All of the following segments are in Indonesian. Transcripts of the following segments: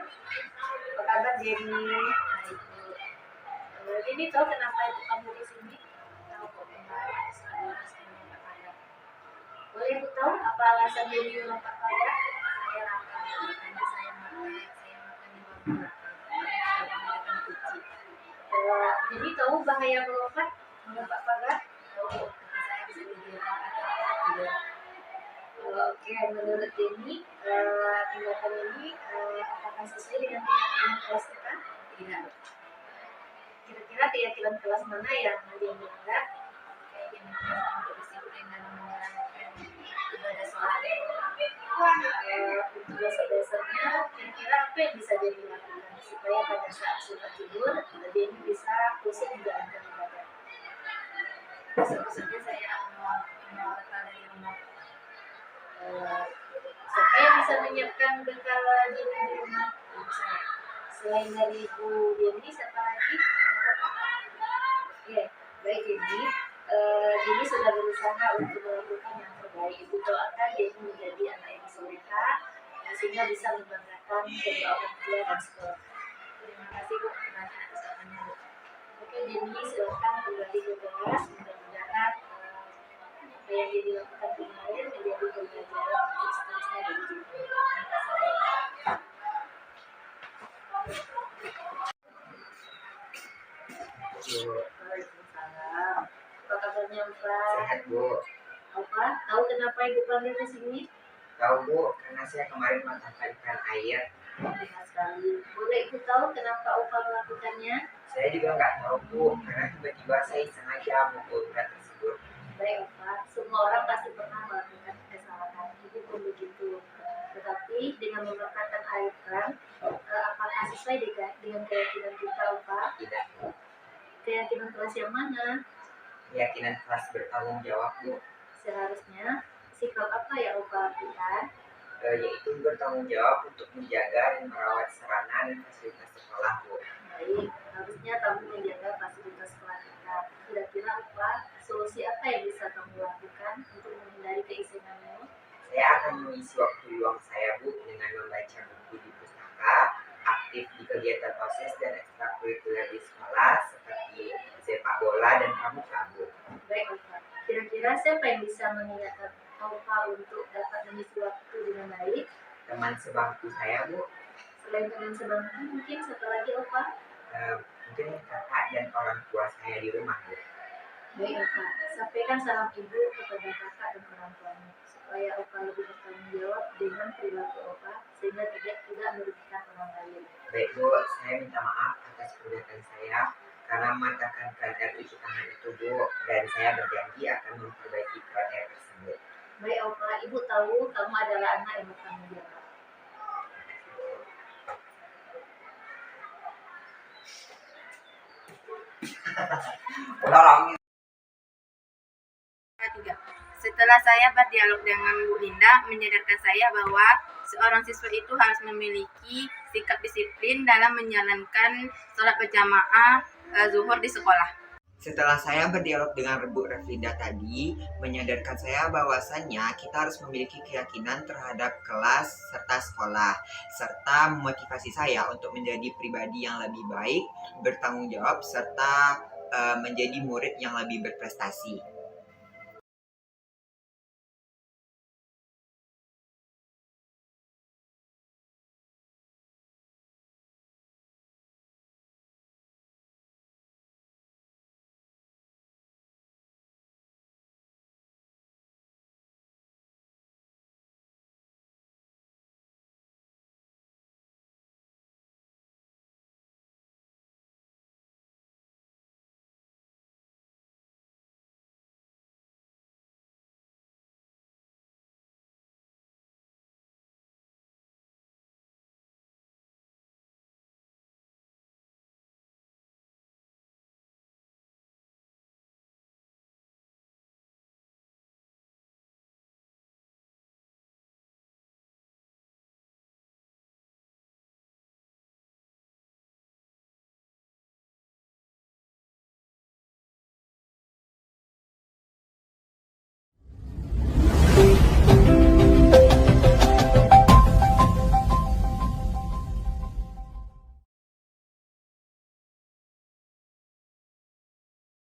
Apa kabar Jenny? Jenny tahu kenapa ibu kamu di sini? Tahu kok kemarin saya minta pajak. Boleh ibu tahu apa alasan Jenny minta pajak? Saya lapar, makanya saya makan di warung makan kucing. Jadi tahu bahaya melompat pagar? Tahu, saya bisa dibilang tidak. Oke, menurut Jenny, tindakan ini apakah sesuai dengan keyakinan kelas kita? Tidak. Kira-kira keyakinan kelas mana yang dia melanggar? Keyakinan kelas untuk disiplin dan menjalankan ibadah sholat. Untuk dasar-dasarnya, kira-kira apa yang bisa Jenny lakukan supaya pada saat sudah tidur, Jenny bisa khusyuk menjalankan ibadah? Maksudnya saya mengeluarkan dari rumah. Siapa yang bisa menyiapkan bekal Jenny di rumah? Saya. Selain dari Ibu Jenny, siapa lagi? Oke, baik Jenny. Jenny sudah berusaha untuk melakukan yang terbaik. Ibu doakan Jenny menjadi anak yang soleha, sehingga bisa membanggakan kedua orang tua dan sekolah. Terima kasih Bu atas jawabannya Bu. Oke Jenny, silakan kembali ke kelas. Mudah-mudahan apa yang Jenny lakukan kemarin menjadi pembelajaran untuk seterusnya dari Jenny. Waalaikumsalam. Apa kabarnya Pak? Sehat Bu. Apa? Tahu kenapa Ibu panggil ke sini? Tahu Bu, karena saya kemarin menangkap air. Benar sekali. Boleh Ibu tahu kenapa Opa melakukannya? Saya juga nggak tahu Bu, karena tiba-tiba saya sengaja memukul ular tersebut. Baik Opa, semua orang pasti pernah melakukan kesalahan. Itu pun begitu. Tetapi dengan memerlukan air keran, apakah sesuai dengan keyakinan kita Opa? Tidak. Keyakinan kelas yang mana? Keyakinan kelas bertanggung jawab Bu. Seharusnya sikap apa yang Opa lakukan? Yaitu bertanggung jawab untuk menjaga dan merawat sarana dan fasilitas sekolah Bu. Baik, harusnya kamu menjaga fasilitas sekolah kita. Kira-kira Opa, solusi apa yang bisa kamu lakukan untuk menghindari keisenganmu? Saya akan mengisi waktu luang saya Bu dengan membaca buku di pustaka, aktif di kegiatan OSIS dan ekstrakurikuler di sekolah seperti sepak bola dan pramuka Bu. Baik Opa, kira-kira siapa yang bisa mengingatkan Opa untuk dapat mengisi waktu dengan baik? Teman sebangku saya Bu. Selain teman sebangku, mungkin satu lagi Opa? Mungkin kakak dan orang tua saya di rumah Bu. Baik Opa, sampaikan salam ibu kepada kakak dan orang tuanya supaya Opa lebih bertanggung jawab dengan perilaku Opa sehingga tidak merugikan orang lain. Baik Bu, saya minta maaf atas perbuatan saya karena mematahkan keran air cuci tangan itu Bu, dan saya berjanji akan memperbaiki keran air tersebut. Baik Opa, ibu tahu kamu adalah anak yang bertanggung jawab. Setelah saya berdialog dengan Bu Linda, menyadarkan saya bahwa seorang siswa itu harus memiliki sikap disiplin dalam menjalankan sholat berjamaah zuhur di sekolah. Setelah saya berdialog dengan Bu Rafida tadi, menyadarkan saya bahwasannya kita harus memiliki keyakinan terhadap kelas serta sekolah, serta memotivasi saya untuk menjadi pribadi yang lebih baik, bertanggung jawab, serta menjadi murid yang lebih berprestasi.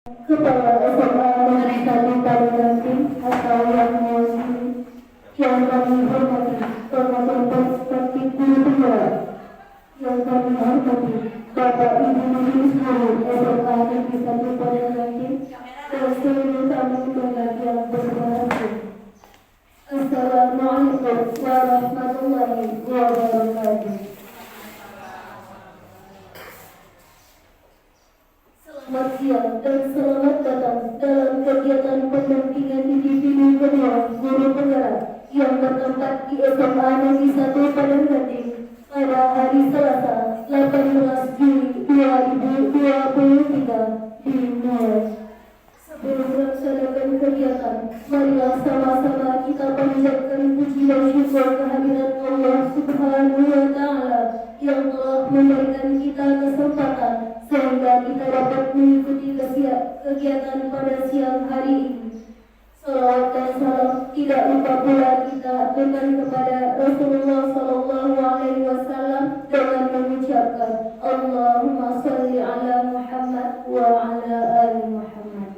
Kepala SMA Negeri 1 Pademangan atau yang mewakili yang kami hormati penonton perspektif guru penggerak, yang kami hormati Bapak Ibu Majelis Guru SMA Negeri 1 Pademangan dan seluruh tamu undangan yang berbahagia. Assalamualaikum warahmatullahi wabarakatuh. Selamat siang dan selamat datang dalam kegiatan pendampingan individu kedua guru penggerak yang bertempat di SMA Negeri 1 Pademangan pada hari Selasa 18 Juli 2023 dimulai. Sebelum melaksanakan kegiatan, marilah sama-sama kita panjatkan puji dan syukur kehadirat Allah Subhanahu wa Ta'ala yang telah memberikan kita kesempatan sehingga kita dapat mengikuti kegiatan pada siang hari ini. Salawat dan salam tidak lupa pula kita aturkan kepada Rasulullah Sallallahu Alaihi Wasallam dengan mengucapkan Allahumma salli ala Muhammad wa ala ali Muhammad.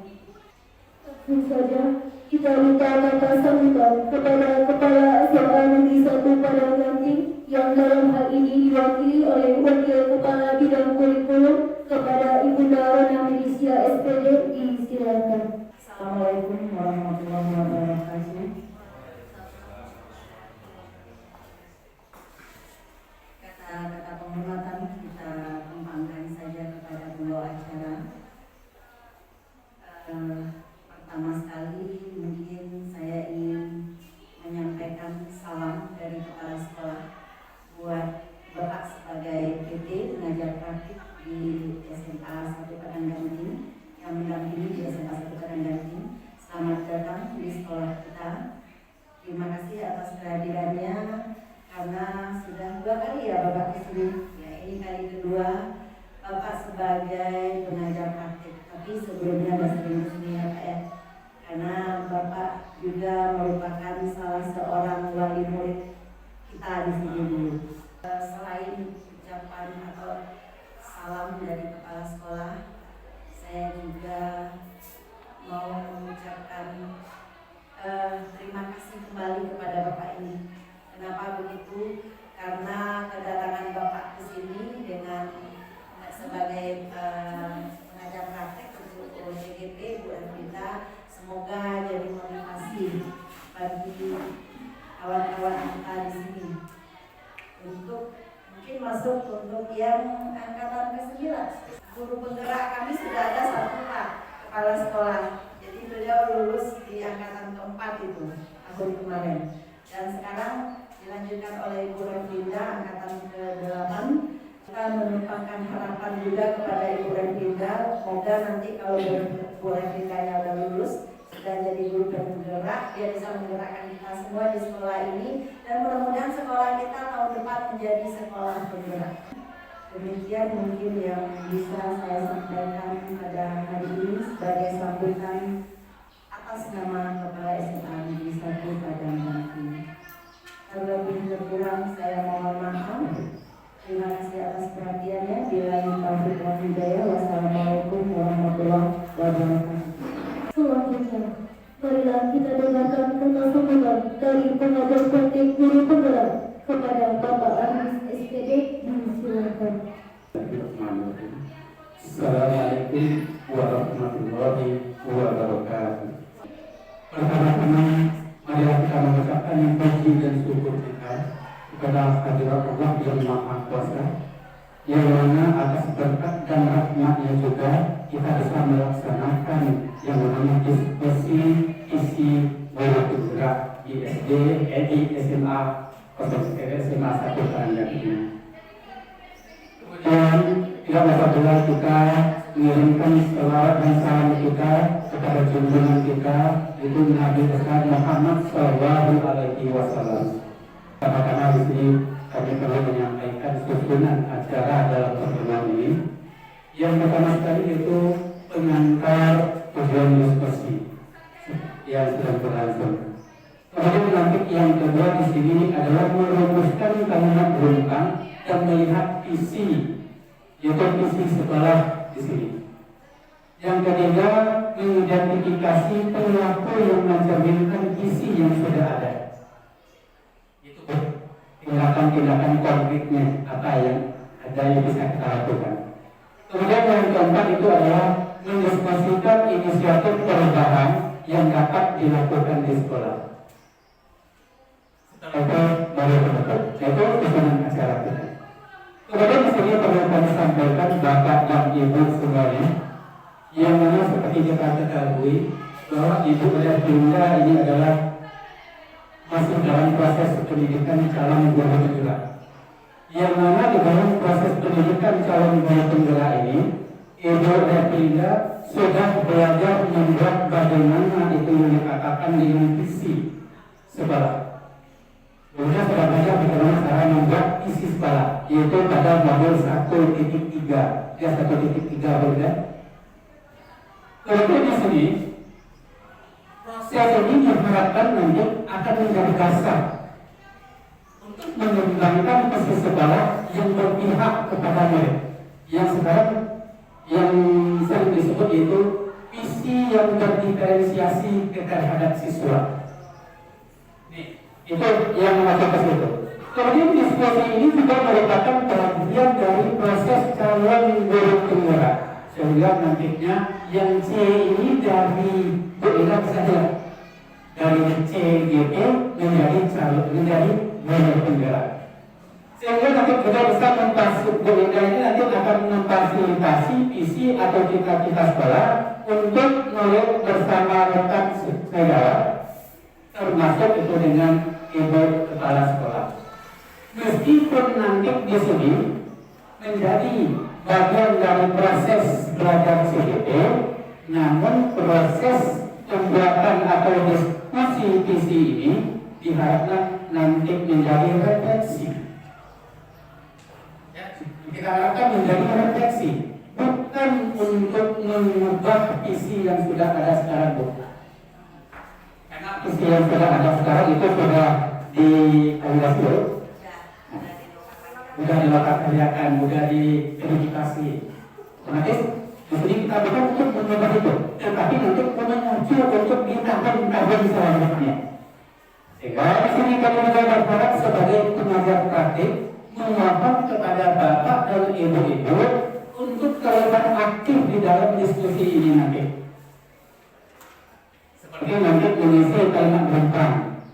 Tentu saja kita minta kata sambutan kepada Kepala SMA Negeri 1 Pademangan yang dalam hal ini diwakili oleh Wakil Kepala Bidang Kurikulum kepada Ibunda Rona Medisia SPD. Disilakan. Assalamualaikum warahmatullahi wabarakatuh. Kata-kata penghormatan kita kembangkan saja kepada pembawa acara. Pertama sekali mungkin saya ingin menyampaikan salam dari kepala sekolah buat Bapak sebagai PT pengajar praktik di SMA 1 Pademangan yang mendampingi di SMA 1 Pademangan. Selamat datang di sekolah kita. Terima kasih atas kehadirannya karena sudah 2 kali ya Bapak kesini. Ya, ini kali kedua Bapak sebagai pengajar praktik. Tapi sebelumnya sudah sering kesini ya Pak ya. Karena Bapak juga merupakan salah seorang wali murid kita di sini dulu. Selain ucapan atau salam dari kepala sekolah, saya juga mau mengucapkan terima kasih kembali kepada Bapak ini. Kenapa begitu? Karena kedatangan Bapak ke sini dengan sebagai pengajar praktek untuk OJGP Bu Ervinda, semoga jadi motivasi bagi kawan-kawan kita di sini untuk mungkin masuk untuk yang angkatan ke-9. Guru penggerak kami sudah ada 1 Pak kepala sekolah. Jadi beliau lulus di angkatan ke-4 itu tahun kemarin. Dan sekarang dilanjutkan oleh Ibu Ervinda angkatan ke-8. Kita menumpangkan harapan juga kepada Ibu Ervinda. Semoga nanti kalau Ibu Ervinda yang sudah lulus sudah jadi guru penggerak, dia bisa menggerakkan kita semua di sekolah ini dan mudah-mudahan sekolah kita tahun depan menjadi sekolah penggerak. Demikian mungkin yang bisa saya sampaikan pada hari ini sebagai sambutan atas nama Kepala SMA Negeri 1 Pademangan. Terlebih kurang saya mohon maaf. Terima kasih atas perhatiannya. Bila taufiq wal hidayah. Wassalamualaikum warahmatullahi wabarakatuh. Selanjutnya, marilah kita dengarkan kata sambutan dari pengajar praktik guru penggerak kepada Bapak Agus SPD. Disilakan. Assalamualaikum warahmatullahi wabarakatuh. Pertama-tama, marilah kita mengucapkan puji dan syukur kita kepada hadirat Allah yang Maha Kuasa, yang mana atas berkat dan rahmatnya juga kita bisa melaksanakan yang namanya diskusi isi waktu gerak di SD, di SMA, SMA 1 Pademangan ini. Dan tidak lupa pula kita mengirimkan selawat dan salam kita kepada junjungan kita itu Nabi besar Muhammad Sallallahu Alaihi Wasallam. Karena di sini kami perlu menyampaikan susunan acara dalam pertemuan ini. Yang pertama sekali itu pengantar tujuan diskusi yang sedang berlangsung. Kemudian nanti yang kedua di sini adalah merumuskan kalimat beruntang dan melihat isi, yaitu isi sekolah di sini. Yang ketiga, mengidentifikasi perilaku yang mencerminkan isi yang sudah ada. Itu tindakan-tindakan konkretnya apa yang ada yang bisa kita lakukan. Kemudian yang keempat itu adalah mendiskusikan inisiatif perubahan yang dapat dilakukan di sekolah. Setelah itu baru menutup. Itu susunan acara kita. Kemudian di sini perlu kami sampaikan Bapak dan Ibu semuanya, yang mana seperti kita ketahui bahwa Ibu dan Bunda ini adalah masuk dalam proses pendidikan calon guru penggerak. Yang mana di dalam proses pendidikan calon guru penggerak ini, Ibu dan Bunda sudah belajar membuat bagaimana itu yang dikatakan dengan visi sekolah. Bunda sudah belajar bagaimana cara membuat visi sekolah, yaitu pada modul 1.3. Ya 1.3 Bunda. Kemudian di sini proses ini diharapkan nanti akan menjadi dasar untuk mengembangkan visi sekolah yang berpihak kepada murid. Yang sekarang yang sering disebut yaitu visi yang berdiferensiasi terhadap siswa. Itu yang mengacu ke situ. Kemudian diskusi ini juga merupakan bagian dari proses calon guru penggerak. Sehingga nantinya yang C ini dari berenak saja dari CGP menjadi calon menjadi guru penggerak. Sehingga nanti kita bisa berenak ini nanti akan memfasilitasi visi atau cita-cita sekolah untuk mulai bersama rekan segala, termasuk itu dengan ibu kepala sekolah. Meskipun nanti di sini menjadi bagian dari proses belajar CGP, namun proses pembuatan atau diskusi visi ini diharapkan nanti menjadi refleksi. Ya, kita harapkan menjadi refleksi, bukan untuk mengubah visi yang sudah ada sekarang, Bu. Karena visi yang sudah ada sekarang itu sudah divalidasi, sudah dilokalisasikan, sudah diverifikasi. Otomatis di sini kita bukan untuk mengubah itu, tetapi untuk menuju untuk di tahun-tahun selanjutnya. Sehingga di sini kami juga berharap sebagai pengajar praktik memohon kepada Bapak dan Ibu-ibu untuk terlibat aktif di dalam diskusi ini nanti. Seperti nanti mengisi kalimat berperan.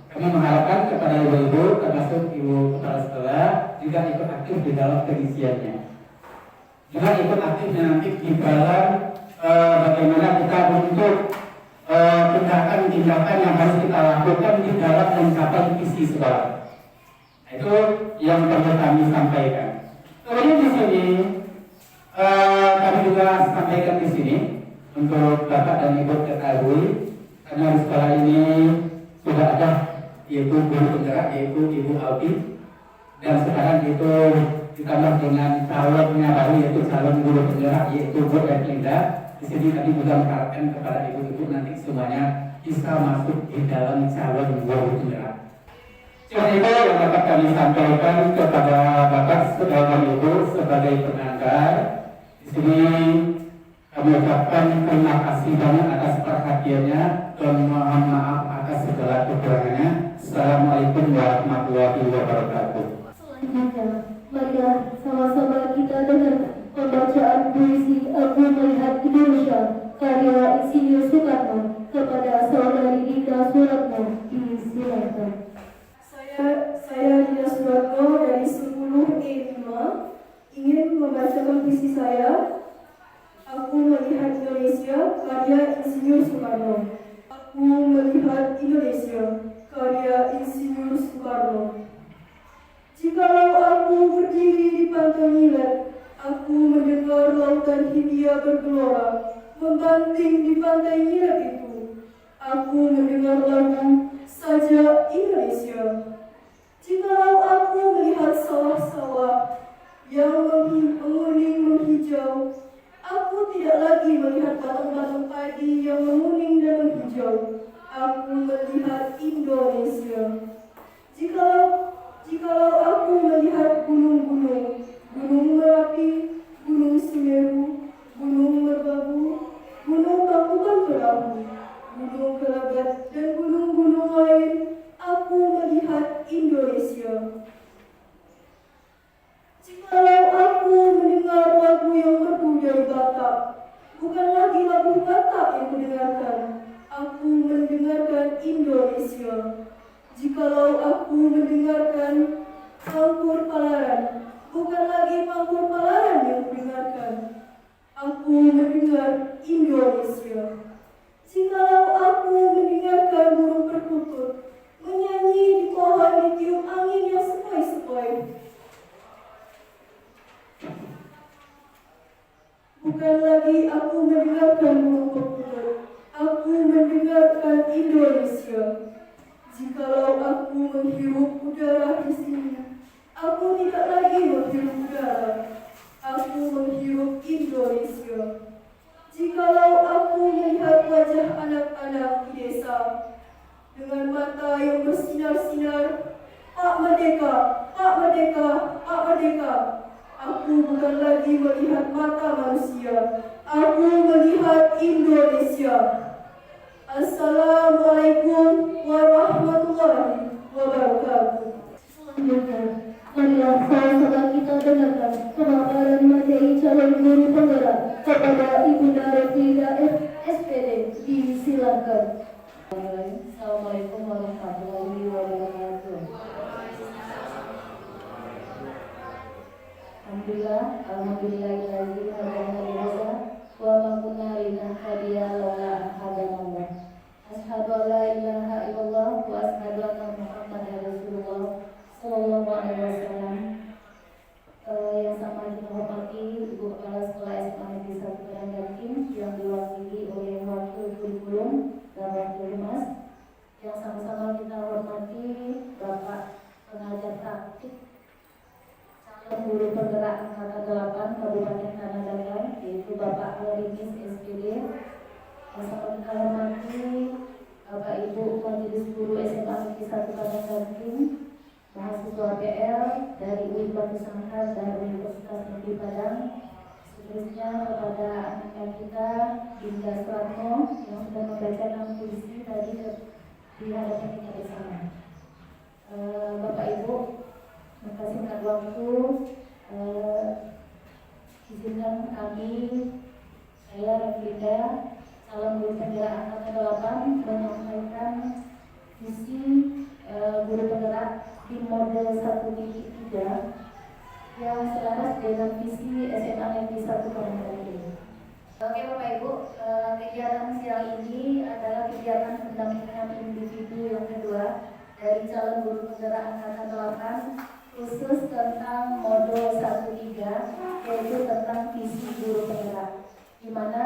Kami mengharapkan kepada ibu-ibu, termasuk ibu kepala sekolah, juga ikut aktif di dalam pengisiannya. Juga ikut aktif nanti di dalam bagaimana kita untuk tindakan-tindakan yang harus kita lakukan di dalam mencapai visi sekolah. Nah, itu yang perlu kami sampaikan. Kemudian di sini kami juga sampaikan di sini untuk Bapak dan Ibu ketahui, karena di sekolah ini sudah ada yaitu guru penggerak, yaitu Ibu Alpi, dan sekarang itu ditambah dengan calonnya baru yaitu calon guru penggerak yaitu Bu Evelinda. Di sini kami juga mengharapkan kepada ibu-ibu nanti semuanya bisa masuk di dalam calon guru penggerak. Cuma itu yang dapat kami sampaikan kepada Bapak dan Ibu sebagai pengantar. Di sini kami ucapkan terima kasih banyak atas perhatiannya dan mohon maaf atas segala kekurangannya. Assalamualaikum warahmatullahi wabarakatuh. Selanjutnya, marilah sama-sama kita dengar pembacaan puisi Aku Melihat Indonesia karya Insinyur Soekarno kepada saudari Dinda Suratno. Disilakan. Saya Dinda Suratno dari 10E5 ingin membacakan puisi saya Aku Melihat Indonesia karya Insinyur Soekarno. Aku melihat Indonesia karya Insinyur Soekarno. Jikalau aku berdiri di pantai Milet, aku mendengar lautan Hindia bergelora membanting di pantai Milet itu. Aku mendengar lagu Saja Indonesia. Jikalau aku melihat sawah-sawah yang menguning menghijau, aku tidak lagi melihat batang-batang padi yang menguning dan menghijau. Aku melihat Indonesia. Jikalau aku melihat gunung-gunung, Gunung Merapi, Gunung Semeru, Gunung Merbabu, Indonesia. Jikalau aku mendengarkan Pangkur Palaran, bukan lagi Pangkur Palaran yang kudengarkan. Aku mendengar Indonesia. Jikalau aku mendengarkan burung perkutut menyanyi di pohon ditiup angin yang sepoi-sepoi, bukan lagi aku mendengarkan burung perkutut, aku mendengarkan Indonesia. Jikalau aku menghirup udara di sini, aku tidak lagi menghirup udara, aku menghirup Indonesia. Jikalau aku melihat wajah anak-anak di desa dengan mata yang bersinar-sinar, Pak Merdeka, Pak Merdeka, Pak Merdeka, aku bukan lagi melihat mata manusia, aku melihat Indonesia. Assalamualaikum warahmatullahi wabarakatuh. Selanjutnya, marilah sama-sama kita dengarkan pemaparan materi calon guru penggerak kepada Ibunda Rafida SPD. Disilakan. Assalamualaikum warahmatullahi wabarakatuh. Alhamdulillahirabbil alamin wa ma kunna linahtadiya laula an hadanallah. Asyhadu an la ilaha illallah wa asyhadu anna Muhammadar Rasulullah sallallahu alaihi wasallam. Yang sama kita hormati Ibu Kepala Sekolah SMA Negeri 1 Karanggating yang diwakili oleh Wakil Kurikulum dan Wakil Humas. Yang sama-sama kita hormati Bapak Pengajar Praktik Calon Guru Penggerak Angkatan 8 Kabupaten Tanah Datar, yaitu Bapak Harimis SPD. Yang sama kita hormati Bapak Ibu Majelis Guru SMA Negeri 1 Karanggating, mahasiswa PL dari UIN Batu Sangkar dan Universitas Negeri Padang. Seterusnya kepada anak kita Dinda Suratno yang sudah membacakan puisi tadi di hadapan kita bersama. Bapak Ibu, mempersingkat waktu, izinkan kami, saya Rafida, calon guru penggerak angkatan 8, menyampaikan visi guru penggerak di model 1.3 yang selaras dengan visi SMA Negeri 1 Karanggating. Oke Bapak Ibu, kegiatan siang ini adalah kegiatan pendampingan individu yang kedua dari calon guru penggerak angkatan 8 khusus tentang modul 1.3, yaitu tentang visi guru penggerak, di mana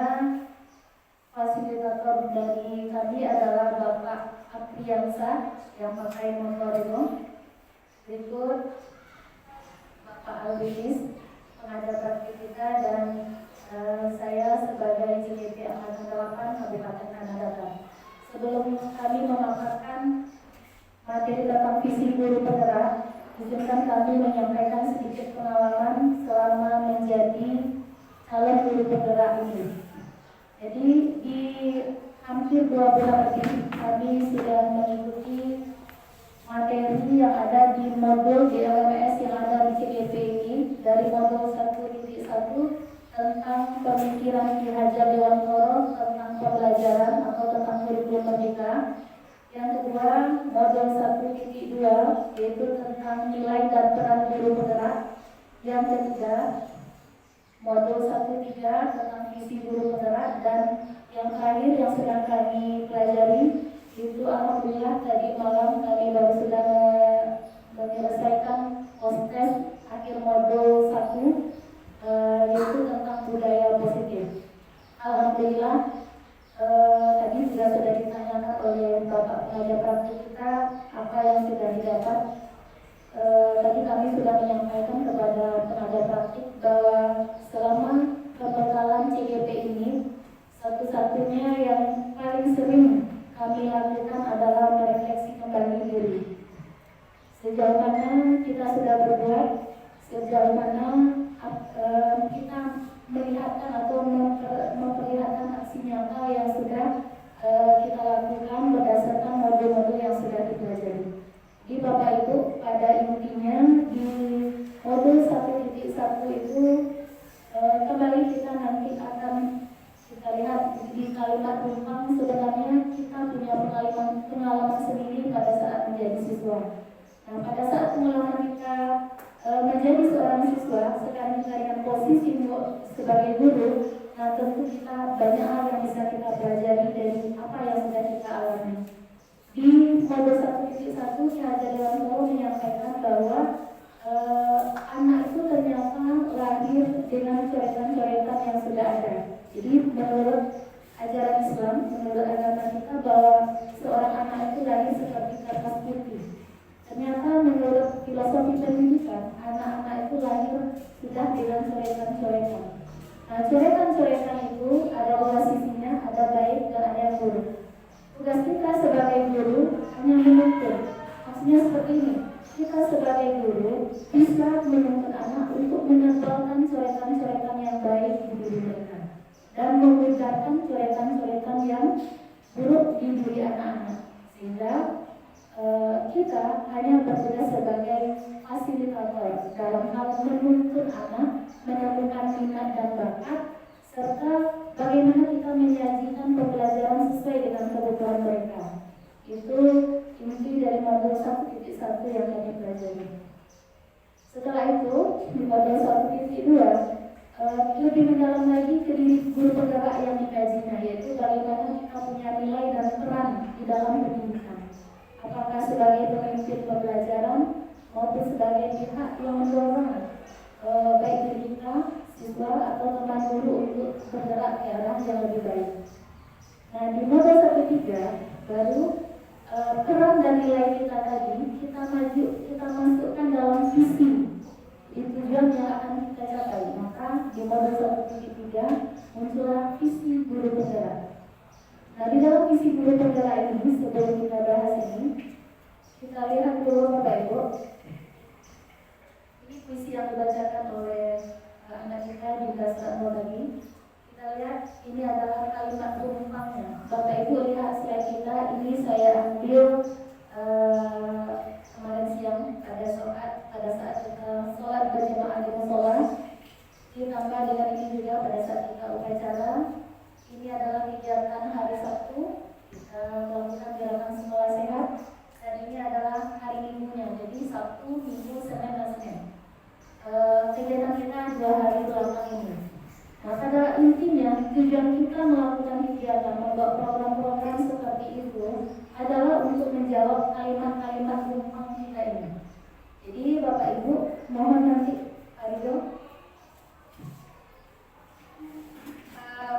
fasilitator dari kami adalah Bapak Apriansa yang pakai motor itu. Berikut Bapak Albinis, pengajar praktik kita, dan saya sebagai CGP Angkatan 8 Kabupaten Tanah Datar. Sebelum kami memaparkan materi tentang visi guru penggerak, izinkan kami menyampaikan sedikit pengalaman selama menjadi calon guru penggerak ini. Jadi di hampir 2 bulan lebih kami sudah mengikuti materi yang ada di modul di LMS yang ada di CGP ini, dari modul 1.1 tentang pemikiran Ki Hajar Dewantoro tentang pembelajaran atau tentang kurikulum merdeka. Yang kedua, modul 1.2 yaitu tentang nilai dan peran guru penggerak. Yang ketiga, modul 1.3 tentang visi guru penggerak. Dan yang terakhir yang sedang kami pelajari itu alhamdulillah tadi malam kami baru sudah menyelesaikan post-test akhir modul 1, yaitu tentang budaya positif. Alhamdulillah tadi sudah ditanyakan oleh Bapak pengajar praktik kita apa yang sudah didapat. Tadi kami sudah menyampaikan kepada pengajar praktik bahwa selama pembekalan CGP ini, satu-satunya yang paling sering kami lakukan adalah merefleksi kembali diri. Sejauh mana kita sudah berbuat, sejauh mana kita melihatkan atau memperlihatkan aksi nyata yang sudah kita lakukan berdasarkan modul-modul yang sudah dipelajari. Jadi Bapak Ibu, pada intinya di modul 1.1 itu kembali kita nanti akan siswa. Nah, pada saat pengalaman kita menjadi seorang siswa, sekarang kita dengan posisi sebagai guru, nah tentu kita banyak hal yang bisa kita pelajari dari apa yang sudah kita alami. Di modul 1.1 Syahada Dewan Guru menyampaikan bahwa anak itu ternyata lahir dengan coretan-coretan yang sudah ada. Jadi menurut ajaran Islam, menurut agama kita bahwa seorang anak itu lahir seperti kertas putih. Ternyata menurut filosofi pendidikan, anak-anak itu lahir sudah dengan coretan-coretan. Nah, coretan-coretan itu ada dua sisinya, ada baik dan ada yang buruk. Tugas kita sebagai guru hanya menuntun. Maksudnya seperti ini, kita sebagai guru bisa menuntun anak untuk menebalkan coretan-coretan yang baik di diri mereka dan memudahkan coretan-coretan yang buruk di diri anak-anak, sehingga kita hanya bertugas sebagai fasilitator dalam hal menuntun anak menemukan minat dan bakat, serta bagaimana kita menyajikan pembelajaran sesuai dengan kebutuhan mereka. Itu inti dari modul 1.1 yang kami pelajari. Setelah itu, di modul 1.2 lebih mendalam lagi ke diri guru penggerak yang dikajinya, yaitu bagaimana kita punya nilai dan peran di dalam pendidikan. Apakah sebagai pemimpin pembelajaran maupun sebagai pihak yang mendorong baik diri kita, siswa atau teman guru untuk bergerak ke arah yang lebih baik. Nah, di modul 1.3 baru peran dan nilai kita tadi kita masukkan dalam visi. Itu tujuan yang akan kita capai. Maka di modul 1.3 muncullah visi guru penggerak. Nah, di dalam visi guru penggerak ini, sebelum kita bahas ini, kita lihat dulu Bapak Ibu. Ini puisi yang dibacakan oleh anak kita di kelas 0 tadi. Kita lihat ini adalah kalimat penumpangnya. Bapak Ibu lihat slide kita, ini saya ambil kemarin siang pada saat kita sholat berjamaah di musola. Ditambah dengan ini juga pada saat kita upacara. Ini adalah kegiatan hari Sabtu, kita melakukan gerakan sekolah sehat, dan ini adalah hari minggunya, jadi Sabtu, Minggu, Senin, dan Senin. Kegiatan kita 2 hari belakang ini. Nah, pada intinya tujuan kita melakukan kegiatan membuat program-program seperti itu adalah untuk menjawab kalimat-kalimat penumpang kita ini. Jadi Bapak Ibu mohon nanti Pak Ridho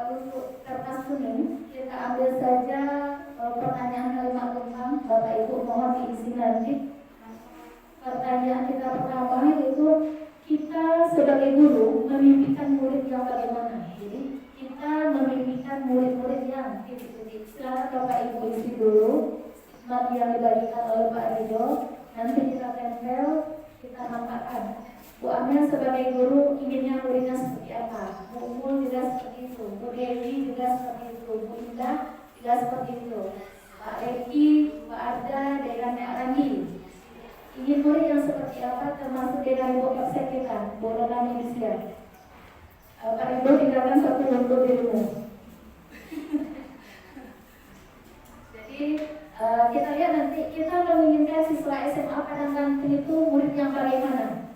untuk kertas kuning kita ambil saja pertanyaan kalimat penumpang. Bapak Ibu mohon diisi nanti. Pertanyaan kita pertama yaitu kita sebagai guru memimpikan murid yang bagaimana. Jadi kita memimpikan murid-murid yang titik-titik. Silakan Bapak Ibu isi dulu stigma yang dibagikan oleh Pak Ridho. Nanti kita tempel, kita nampakkan. Bu Amel sebagai guru inginnya muridnya seperti apa? Bu Umul juga seperti itu, Bu Dewi juga seperti itu, Bu Indah juga seperti itu, Pak Eki, Pak Arda, dengan Nek Rani. Ingin murid yang seperti apa? Termasuk dengan Ibu Kapsek kita, Bu Rona Indonesia. Pak Ibu tinggalkan satu untuk dirimu. Jadi kita lihat nanti kita menginginkan siswa SMA Padang itu murid yang bagaimana?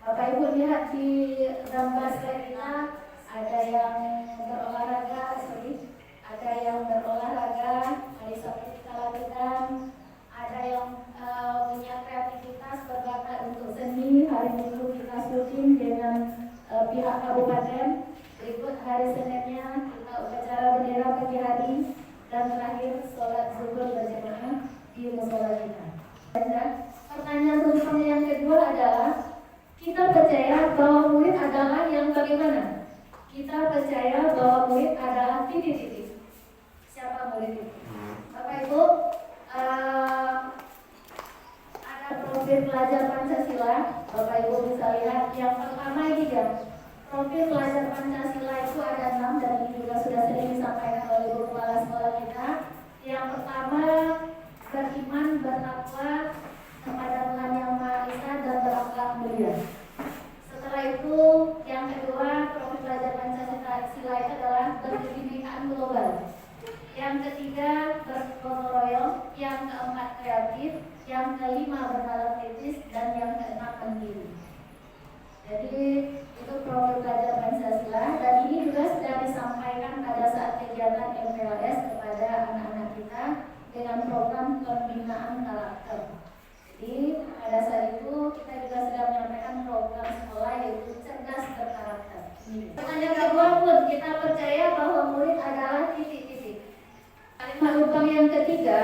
Bapak Ibu lihat di gambar slide kita ada yang berolahraga, ada yang berolahraga, hari Sabtu kita lakukan, ada yang punya kreativitas berbakat untuk seni, hari Minggu kita syuting dengan pihak kabupaten, berikut hari Seninnya kita upacara bendera pagi hari, dan terakhir sholat zuhur berjamaah di musola kita. Pertanyaan penumpang yang kedua adalah kita percaya bahwa murid adalah yang bagaimana? Kita percaya bahwa murid adalah titik-titik. Siapa murid itu? Bapak Ibu, ada profil pelajar Pancasila. Bapak Ibu bisa lihat yang pertama ini ya. Profil pelajar Pancasila itu ada 6 dan ini juga sudah sering disampaikan oleh Ibu Kepala Sekolah kita. Yang pertama, beriman, bertakwa kepada Tuhan Yang Maha Esa dan berakhlak mulia. Setelah itu, yang kedua, profil pelajar Pancasila itu adalah berkebinekaan global. yang ketiga bergotong royong, yang keempat kreatif, yang kelima bernalar kritis, dan yang keenam mandiri. Jadi itu profil pelajar Pancasila, dan ini juga sudah disampaikan pada saat kegiatan MPLS kepada anak-anak kita dengan program pembinaan karakter. Jadi pada saat itu kita juga sudah menyampaikan program sekolah yaitu cerdas berkarakter. Yang kedua pun kita percaya bahwa murid adalah titik-titik. Kalimat lubang yang ketiga,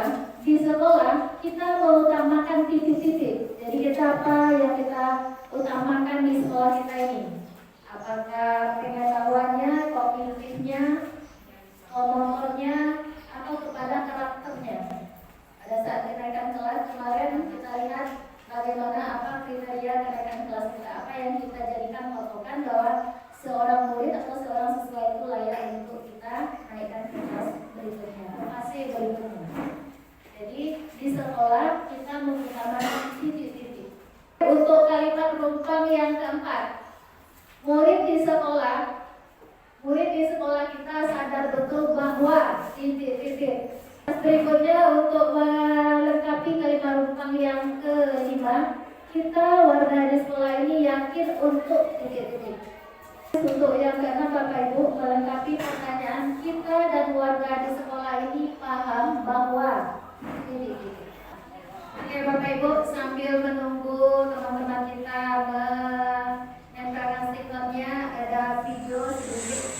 di sekolah kita mengutamakan titik-titik. Jadi kita apa yang kita utamakan di sekolah kita ini? Apakah pengetahuannya, kognitifnya, motornya, atau kepada karakternya? Pada saat kenaikan kelas kemarin kita lihat bagaimana apa kriteria kenaikan kelas kita, apa yang kita jadikan patokan bahwa seorang murid atau seorang siswa itu layak untuk kita naikkan ke kelas berikutnya, fase berikutnya. Jadi di sekolah kita mengutamakan titik-titik. Untuk kalimat rumpang yang keempat, murid di sekolah kita sadar betul bahwa titik-titik. Berikutnya untuk melengkapi kalimat rumpang yang kelima, kita warga di sekolah ini yakin untuk titik-titik. Untuk yang keenam Bapak Ibu, melengkapi pertanyaan, kita dan warga di sekolah ini paham bahwa titik-titik. Oke Bapak Ibu, sambil menunggu teman-teman kita menempelkan stikernya, ada video sedikit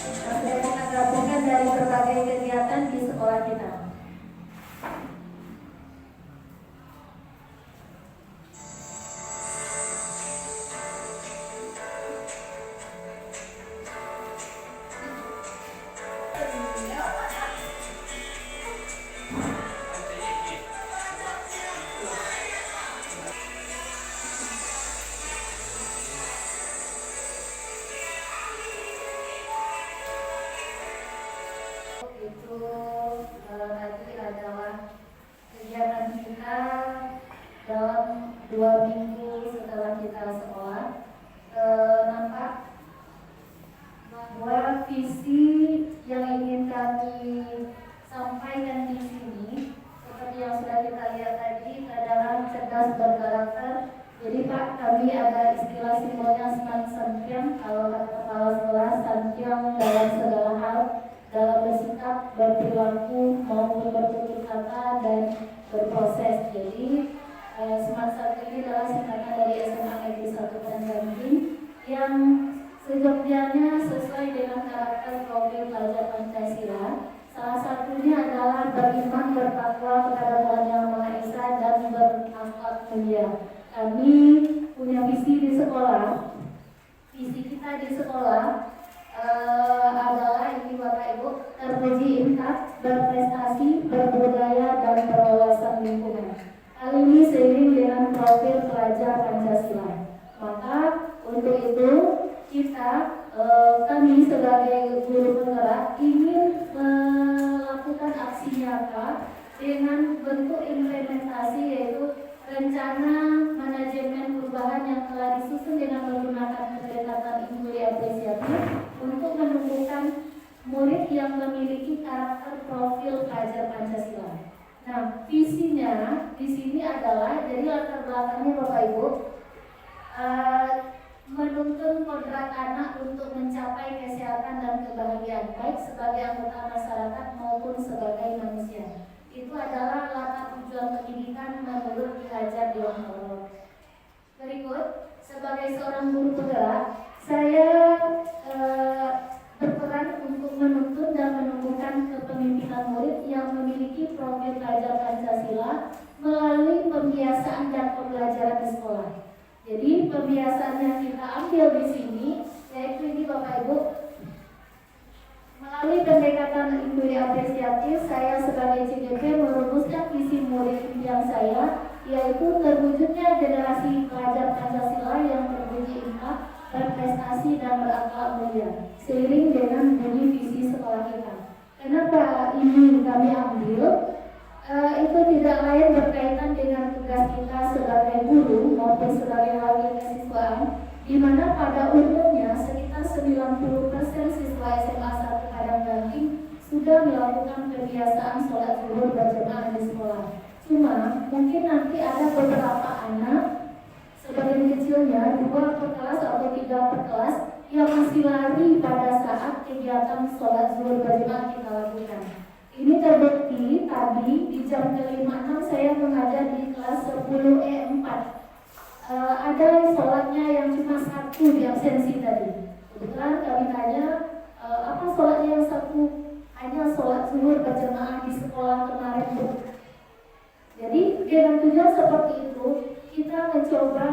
yang kita gabungkan dari berbagai kegiatan di sekolah kita. Itu tadi adalah kegiatan kita dalam 2 minggu setelah kita sekolah. Nampak bahwa visi yang ingin kami sampaikan di sini seperti yang sudah kita lihat tadi adalah cerdas berkarakter. Jadi Pak, kami ada istilah simbolnya Santiang, kalau kata kepala sekolah, Santiang dalam segala hal, dalam bersikap, berperilaku, maupun bertutur kata dan berproses. Jadi Smart Satu ini adalah singkatan dari SMA Negeri 1 Pendamping yang sejumlahnya sesuai dengan karakter profil pelajar Pancasila. Salah satunya adalah beriman, bertakwa kepada Tuhan Yang Maha Esa dan berakhlak mulia. Kami punya visi di sekolah. Visi kita di sekolah adalah ini Bapak Ibu, terpuji intak, berprestasi, berbudaya, dan berwawasan lingkungan. Hal ini seiring dengan profil pelajar Pancasila. Maka untuk itu kami sebagai guru penggerak ingin melakukan aksi nyata dengan bentuk implementasi, yaitu rencana manajemen perubahan yang telah disusun dengan menggunakan pendekatan inklusi apresiatif untuk menumbuhkan murid yang memiliki karakter profil pelajar Pancasila. Nah, visinya di sini adalah, jadi latar belakangnya Bapak Ibu, menuntun kodrat anak untuk mencapai kesehatan dan kebahagiaan baik sebagai anggota masyarakat maupun sebagai manusia. Itu adalah latar tujuan pendidikan menurut Ki Hajar Dewantara. Berikut, sebagai seorang guru penggerak, saya berperan untuk menuntun dan menumbuhkan kepemimpinan murid yang memiliki profil pelajar Pancasila melalui pembiasaan dan pembelajaran di sekolah. Jadi pembiasaan yang kita ambil di sini, yaitu ini Bapak Ibu, melalui pendekatan inklusi apresiatif, saya sebagai CGP merumuskan visi murid impian saya, yaitu terwujudnya generasi pelajar Pancasila yang terpuji indah, berprestasi dan berakhlak mulia, seiring dengan bunyi visi sekolah kita. Kenapa ini kami ambil? Itu tidak lain berkaitan dengan tugas kita sebagai guru maupun sebagai wali kesiswaan, di mana pada umumnya sekitar 90% siswa SMA 1 Padang Ranting melakukan kebiasaan sholat zuhur berjamaah di sekolah. Cuma mungkin nanti ada beberapa anak sebagian kecilnya 2 per kelas atau 3 per kelas yang masih lari pada saat kegiatan sholat zuhur berjamaah kita lakukan. Ini terbukti tadi di jam ke-5.06 saya mengajar di kelas 10E4. Ada sholatnya yang cuma 1 di absensi tadi. Kebetulan kami tanya, apa sholatnya yang 1? Hanya sholat zuhur berjamaah di sekolah kemarin, Bu. Jadi dengan tujuan seperti itu, kita mencoba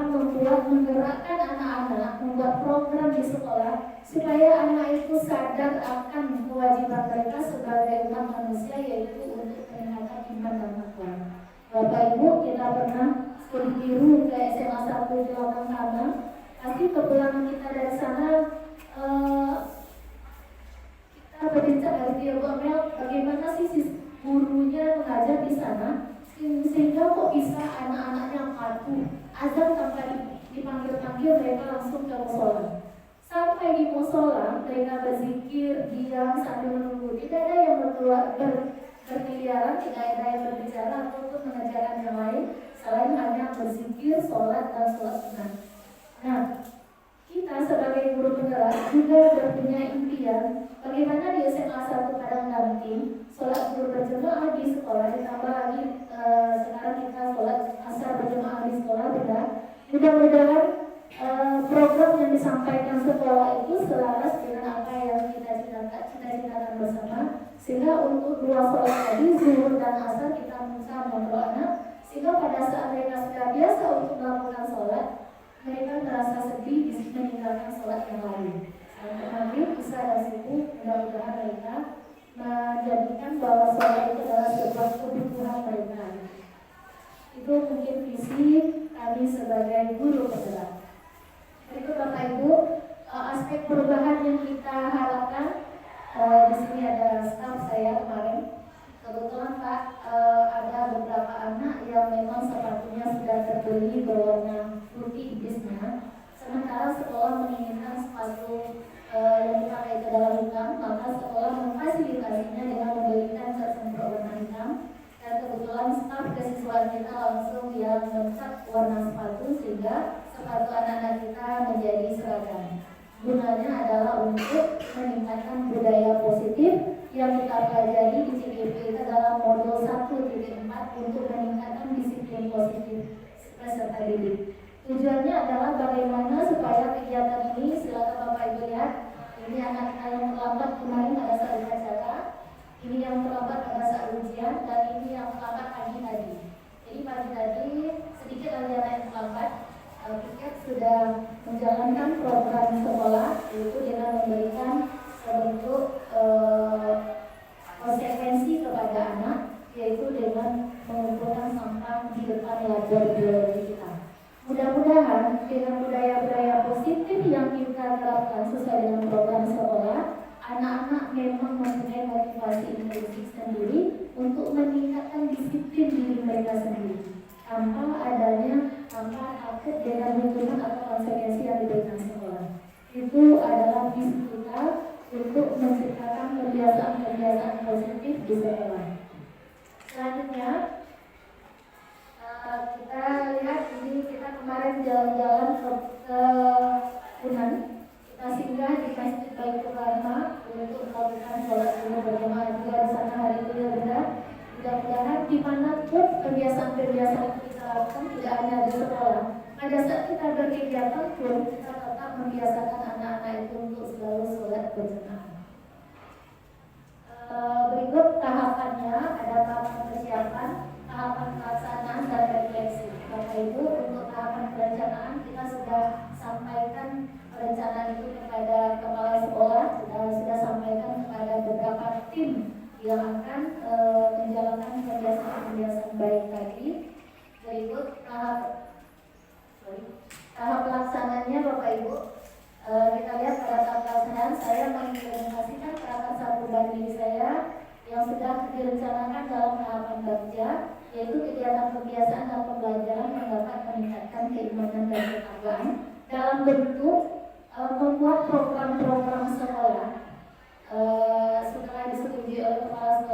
menggerakkan anak-anak, membuat program di sekolah supaya anak itu sadar akan kewajiban mereka sebagai umat manusia, yaitu untuk meningkatkan iman dan takwa. Bapak Ibu, kita pernah studi biru ke SMA 1 di Lampang Tama. Pasti kepulangan kita dari sana kita berbincang dari dia, Bu Amel, bagaimana sih gurunya mengajar di sana sehingga kok bisa anak-anaknya patuh azan tanpa dipanggil-panggil mereka langsung ke musola. Sampai di musola mereka berzikir, diam sambil menunggu. Tidak ada yang berkeliaran, tidak ada yang berbicara ataupun mengerjakan yang lain selain hanya berzikir, sholat dan sholat sunnah. Nah, kita sebagai guru penggerak juga punya impian bagaimana di SMA 1 Padang Dantim sholat zuhur berjamaah di sekolah, ditambah lagi sekarang kita sholat asar berjamaah di sekolah. Mudah-mudahan program yang disampaikan sekolah itu selaras dengan apa yang kita cita-citakan bersama, sehingga untuk 2 sholat tadi zuhur dan asar kita bisa mengontrol anak, sehingga pada saat mereka sudah biasa untuk melakukan sholat, mereka merasa sedih di meninggalkan sholat yang lain. Maghrib, isya dan subuh, mudah-mudahan mereka menjadikan bahwa sholat itu adalah sebuah kebutuhan mereka. Itu mungkin visi kami sebagai guru penggerak. Berikut Bapak Ibu, aspek perubahan yang kita harapkan. Di sini ada staf saya kemarin. Kebetulan Pak, ada beberapa anak yang memang sepatunya sudah terbeli berwarna putih bisnya. Sementara sekolah menginginkan sepatu yang dipakai ke dalam hitam, maka sekolah memfasilitasinya dengan memberikan cat semprot warna hitam. Dan kebetulan staf kesiswaan kita langsung yang mencat warna sepatu sehingga sepatu anak-anak kita menjadi seragam. Gunanya adalah untuk meningkatkan budaya positif yang kita pelajari di CGP itu dalam modul 1.4 untuk meningkatkan disiplin positif peserta didik. Tujuannya adalah bagaimana supaya kegiatan ini, silakan Bapak Ibu lihat, ini anak yang terlambat kemarin pada saat upacara, ini yang terlambat pada saat ujian, dan ini yang terlambat pagi tadi. Jadi pagi tadi sedikit lagi anak yang terlambat. Piket sudah menjalankan program sekolah, yaitu dengan memberikan bentuk konsekuensi kepada anak, yaitu dengan mengumpulkan sampah di depan laboratorium biologi kita. Mudah-mudahan dengan budaya-budaya positif yang kita terapkan sesuai dengan program sekolah, anak-anak memang mempunyai motivasi intrinsik sendiri untuk meningkatkan disiplin diri mereka sendiri tanpa takut dengan hukuman atau konsekuensi yang diberikan sekolah. Itu adalah visi kita untuk menciptakan kebiasaan-kebiasaan positif di sekolah. Selanjutnya kita lihat ini, kita kemarin jalan-jalan ke Punan. Kita singgah di Masjid Baitur Rahmah untuk melakukan sholat zuhur berjamaah juga di sana hari itu ya Bunda. Mudah-mudahan dimanapun kebiasaan-kebiasaan kita lakukan, tidak hanya di sekolah, pada saat kita berkegiatan pun kita tetap membiasakan anak-anak itu untuk selalu sholat berjamaah. Berikut tahapannya, ada tahapan persiapan, tahapan pelaksanaan dan refleksi. Bapak Ibu, untuk tahapan perencanaan kita sudah sampaikan perencanaan itu kepada kepala sekolah, sudah sampaikan kepada beberapa tim yang akan menjalankan kebiasaan-kebiasaan baik tadi. Berikut tahap pelaksananya Bapak Ibu. Kita lihat pada tahap pelaksanaan saya mengimplementasikan prakarsa perubahan diri saya yang sudah direncanakan dalam tahapan bagja, yaitu kegiatan kebiasaan dan pembelajaran yang dapat meningkatkan keimanan dan ketakwaan dalam bentuk membuat program-program sekolah. Setelah disetujui oleh kepala sekolah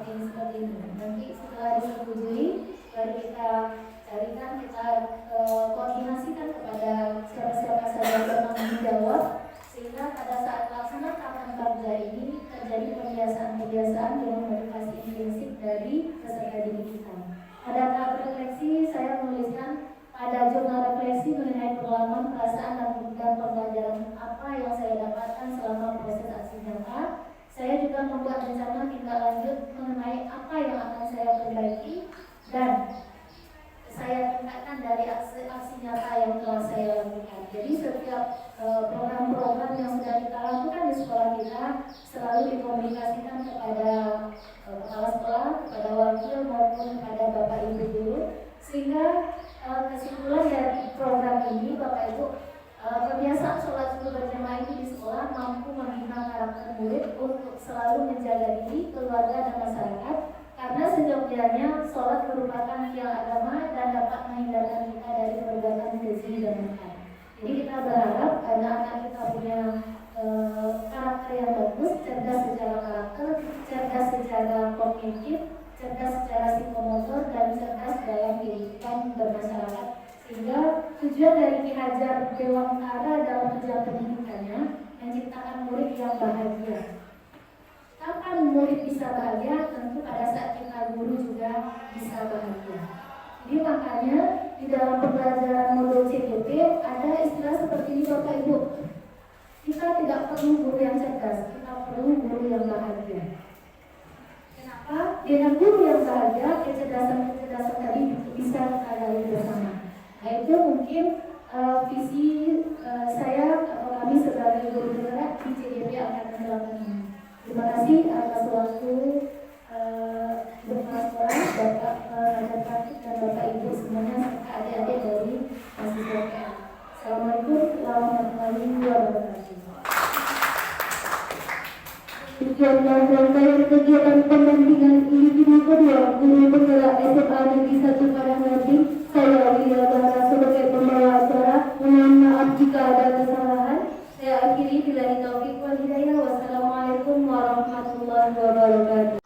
seperti ini. Nanti setelah disetujui, baru kita carikan, kita koordinasikan kepada siapa-siapa saja yang bertanggung jawab, sehingga pada saat melaksanakan kerja ini terjadi kebiasaan-kebiasaan yang memotivasi intrinsik dari peserta didik kita. Pada tahap refleksi, saya menuliskan pada jurnal refleksi mengenai pengalaman, perasaan, dan pembelajaran apa yang saya dapatkan selama proses aksi nyata. Saya juga membuat rencana tindak lanjut mengenai apa yang akan saya perbaiki dan saya tingkatkan dari aksi nyata yang telah saya lakukan. Jadi setiap program-program yang sudah kita lakukan di sekolah kita selalu dikomunikasikan kepada kepala sekolah, kepada wakil maupun kepada Bapak Ibu guru, sehingga kesimpulan dari program ini Bapak Ibu, kebiasaan sholat subuh berjamaah ini di sekolah mampu membina karakter murid untuk selalu menjaga diri, keluarga, dan masyarakat, karena sejatinya sholat merupakan tiang agama dan dapat menghindarkan kita dari perbuatan keji dan murka. Jadi kita berharap anak-anak kita punya karakter yang bagus, cerdas secara karakter, cerdas secara kognitif, cerdas secara psikomotor, dan cerdas dalam kehidupan bermasyarakat, sehingga tujuan dari Ki Hajar Dewantara dalam tujuan pendidikannya menciptakan murid yang bahagia. Kapan murid bisa bahagia? Tentu pada saat kita guru juga bisa bahagia. Jadi makanya di dalam pembelajaran modul CGP ada istilah seperti ini Bapak Ibu. Kita tidak perlu guru yang cerdas, kita perlu guru yang bahagia. Kenapa? Dengan guru yang bahagia, kecerdasan tadi bisa kita gali bersama. Nah itu mungkin visi saya atau kami sebagai guru negara di CGP akan melakukan ini. Terima kasih atas waktu bersama sekolah, Bapak Raja Pratik dan Bapak Ibu semuanya serta adik-adik dari mahasiswa PA. Assalamualaikum warahmatullahi wabarakatuh. Tujuan dan rangkaian kegiatan pendampingan individu kedua guru penggerak SMA Negeri 1 Padangmati, saya Widya Bara sebagai pembawa acara. Mohon maaf jika ada kesalahan. Saya akhiri billahi taufiq wal hidayah. Wassalamualaikum warahmatullahi wabarakatuh.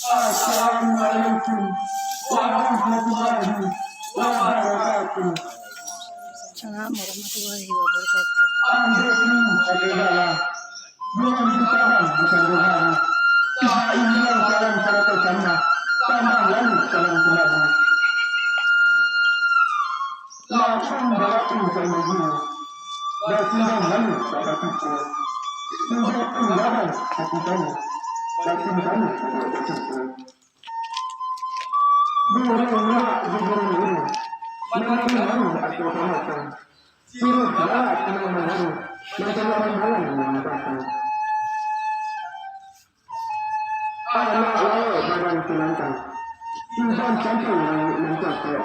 Assalamualaikum warahmatullahi wabarakatuh. Assalamualaikum warahmatullahi wabarakatuh. Ambilmu adalah bukan Tuhan bukan Tuhan. Tuhan yang jalan pada jannah, sama lalu jalan kemana. Lakukan balaku sama guru, dan sidang lalu pada tujuh. Sudah tinggalan hati kamu, dan kamu tidak bersyukur. Guru-guru, guru-guru, mana-mana aku tamatkan. Suruh jalan kemana-mana, macam-macam yang mengatakan. Anak lalu barang silangkan, simpan campur yang mencapai.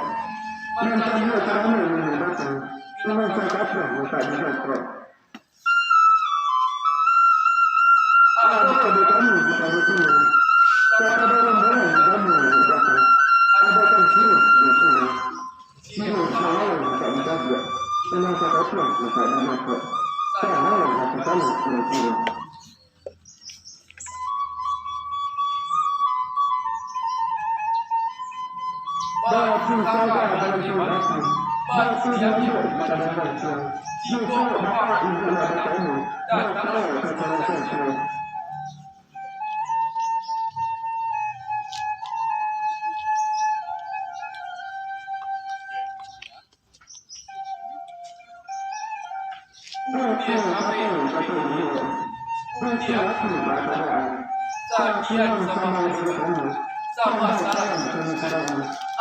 Nanti dia caranya yang mendatang, dengan cakapnya muka dihasilkan. Ada kamu bisa bertemu, kata barang-barang kamu yang datang. Ada kan sirup di sini, sirup malam muka dihasilkan, dengan cakapnya muka dihasilkan. Sama yang hati kamu sirup-sirup. Batu saja dalam syurgaku, batu jatuh pada batu. Jika Bapa Ibu ada kamu, datang ke jalan saya.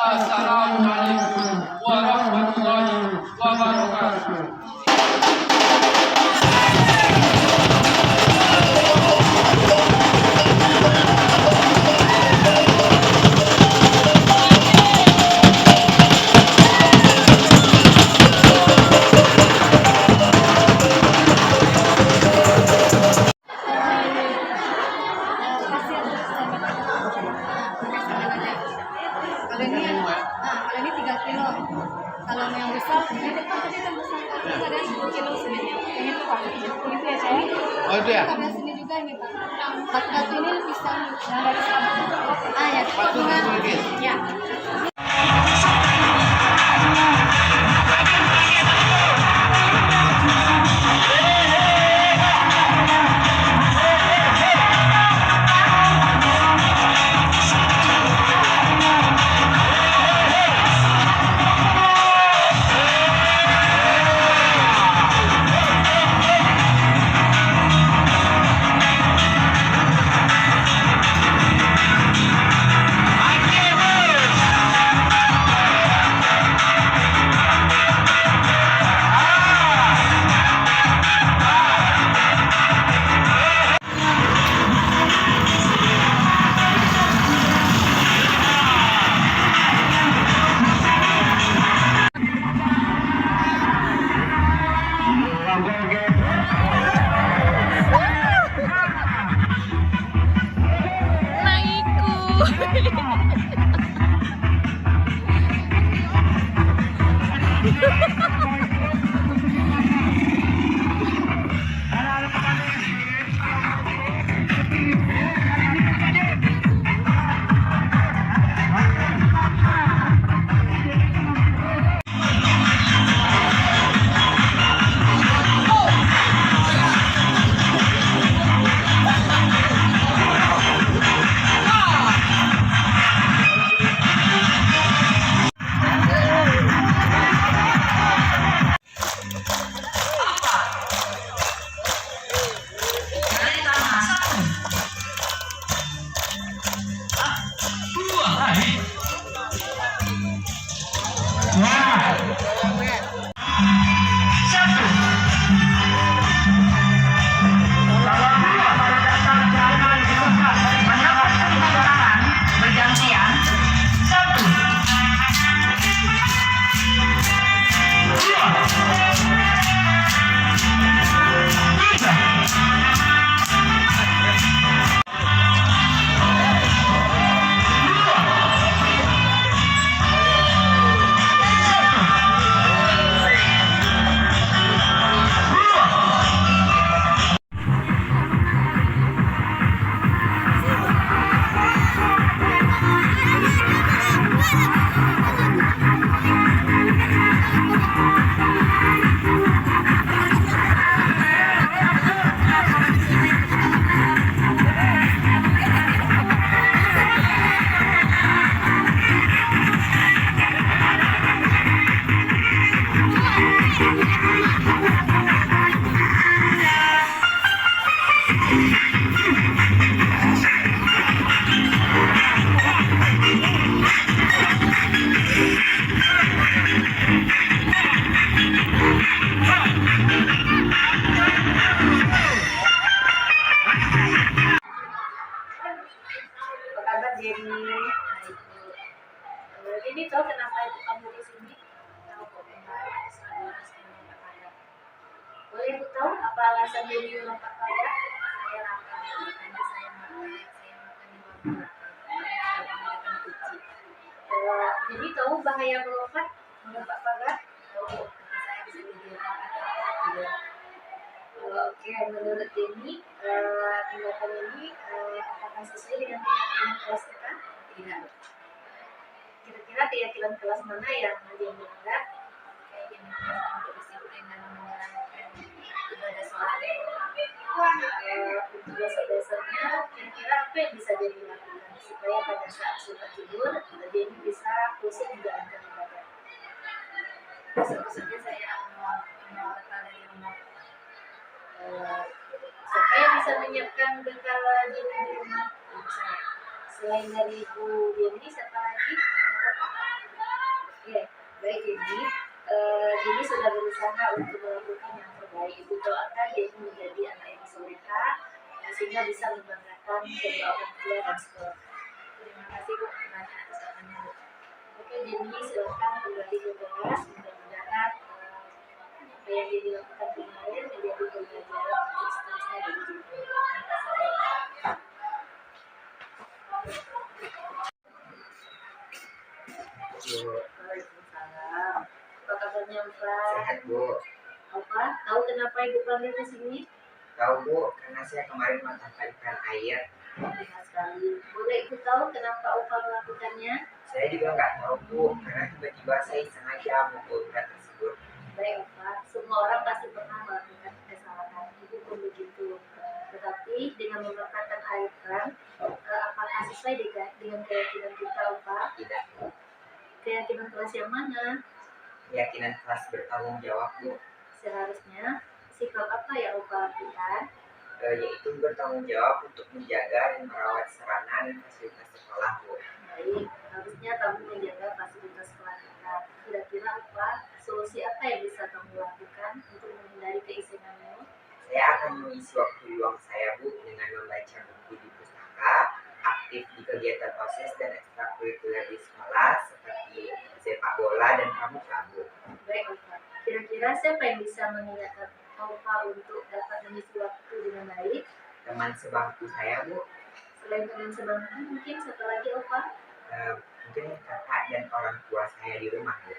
Assalamualaikum warahmatullahi wabarakatuh. Kalau ini 3 kilo. Kalau yang besar, ini depan tadi yang besar itu ada 10 kilo sebenarnya. Ini tuh Pak, itu ya saya. Oh itu ya? Ada sini juga ini Pak. Batu ini pisang yang dari sana. Ya. Batu ini. Ya. Jenny. Jenny tahu kenapa ibu kamu di sini? Tahu kok membahas menolak pajak. Boleh ibu tahu apa alasan Jenny menolak pajak? Saya lapar, nanti saya makan di warung kucing. Jadi tahu bahaya melompat menolak pajak? Tahu, saya bisa dibilang tidak. Oke, menurut Jenny, tindakan ini apakah sesuai dengan keyakinan kelas kita? Tidak. Kira-kira keyakinan kelas mana yang Jenny melanggar? Keyakinan kelas untuk disiplin dan menjalankan ibadah sholat. Untuk dasar-dasarnya, kira-kira apa yang bisa Jenny lakukan supaya pada saat sholat tidur, Jenny bisa khusyuk menjalankan ibadah? Khususnya saya mengeluarkan dari rumah. Supaya bisa menyiapkan bekal Jenny di rumah ibu saya. Selain dari ibu Jenny, siapa lagi? Oke, baik Jenny. Jenny sudah berusaha untuk melakukan yang terbaik. Ibu doakan Jenny menjadi anak yang solehah sehingga bisa membanggakan kedua orang tua dan sekolah. Terima kasih Bu atas jawabannya Bu. Oke Jenny, silakan kembali ke kelas. Mudah-mudahan apa yang Jenny lakukan kemarin menjadi pembelajaran untuk seterusnya dari Jenny. Waalaikumsalam. Apa kabarnya Pak? Sehat Bu. Apa? Tahu kenapa Ibu panggil ke sini? Tahu Bu, karena saya kemarin menangkap air. Benar sekali. Boleh Ibu tahu kenapa Opa melakukannya? Saya juga nggak tahu Bu, karena tiba-tiba saya sengaja memukul ikan tersebut. Baik Opa, semua orang pasti pernah melakukan kesalahan. Ibu pun begitu. Tetapi dengan memanfaatkan air keran, apakah sesuai dengan keyakinan kita Opa? Tidak. Keyakinan kelas yang mana? Keyakinan kelas bertanggung jawab Bu, Seharusnya sikap apa yang Opa lakukan? yaitu bertanggung jawab untuk menjaga dan merawat sarana dan fasilitas sekolah Bu. Baik, harusnya kamu menjaga fasilitas sekolah kita. Kira-kira Opa, solusi apa yang bisa kamu lakukan untuk menghindari keisenganmu? Saya akan mengisi waktu luang saya Bu dengan membaca buku di pustaka, aktif di kegiatan OSIS dan ekstrakurikuler di sekolah seperti sepak bola dan pramuka Bu. Baik Opa, kira-kira siapa yang bisa mengingatkan Opa untuk dapat mengisi waktu dengan baik? Teman sebangku saya Bu, Selain teman sebangku, mungkin satu lagi Opa? mungkin kakak dan orang tua saya di rumah Bu.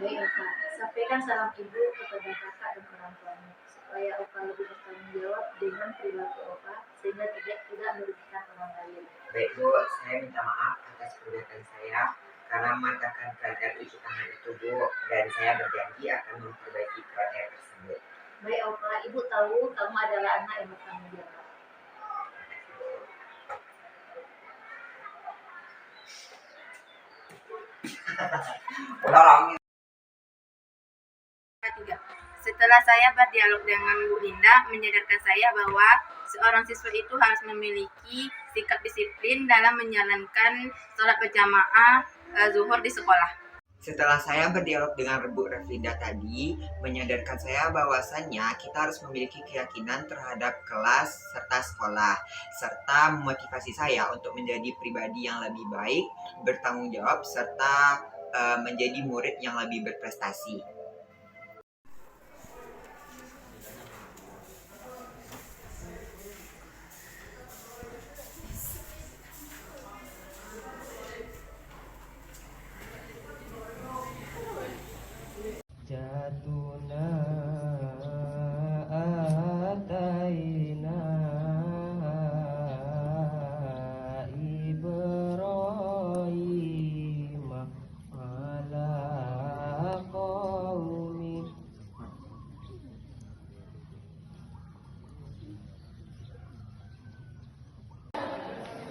Baik Opa, sampaikan salam ibu kepada kakak dan orang tuanya supaya Opa lebih bertanggung jawab dengan perilaku Opa sehingga tidak merugikan orang lain. Baik Bu, saya minta maaf atas perbuatan saya karena mematahkan keran air cuci tangan itu Bu, dan saya berjanji akan memperbaiki keran air tersebut. Baik Opa, ibu tahu kamu adalah anak yang bertanggung jawab. Tolong. Ketiga, setelah saya berdialog dengan Bu Linda, menyadarkan saya bahwa seorang siswa itu harus memiliki sikap disiplin dalam menjalankan sholat berjamaah zuhur di sekolah. Setelah saya berdialog dengan Bu Rafida tadi, menyadarkan saya bahwasannya kita harus memiliki keyakinan terhadap kelas serta sekolah, serta memotivasi saya untuk menjadi pribadi yang lebih baik, bertanggung jawab, serta menjadi murid yang lebih berprestasi. Jatuna ataina Ibrahim ala qaumi.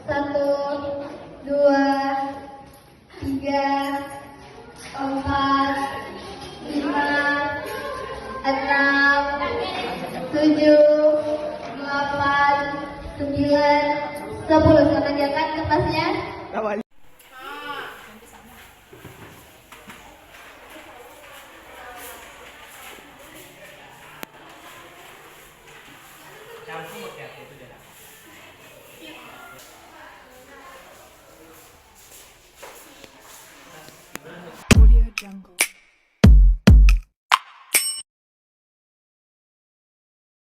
Satu, dua, tiga, empat, lima, enam, tujuh, delapan, sembilan, 10. Selamat datang ke kelasnya.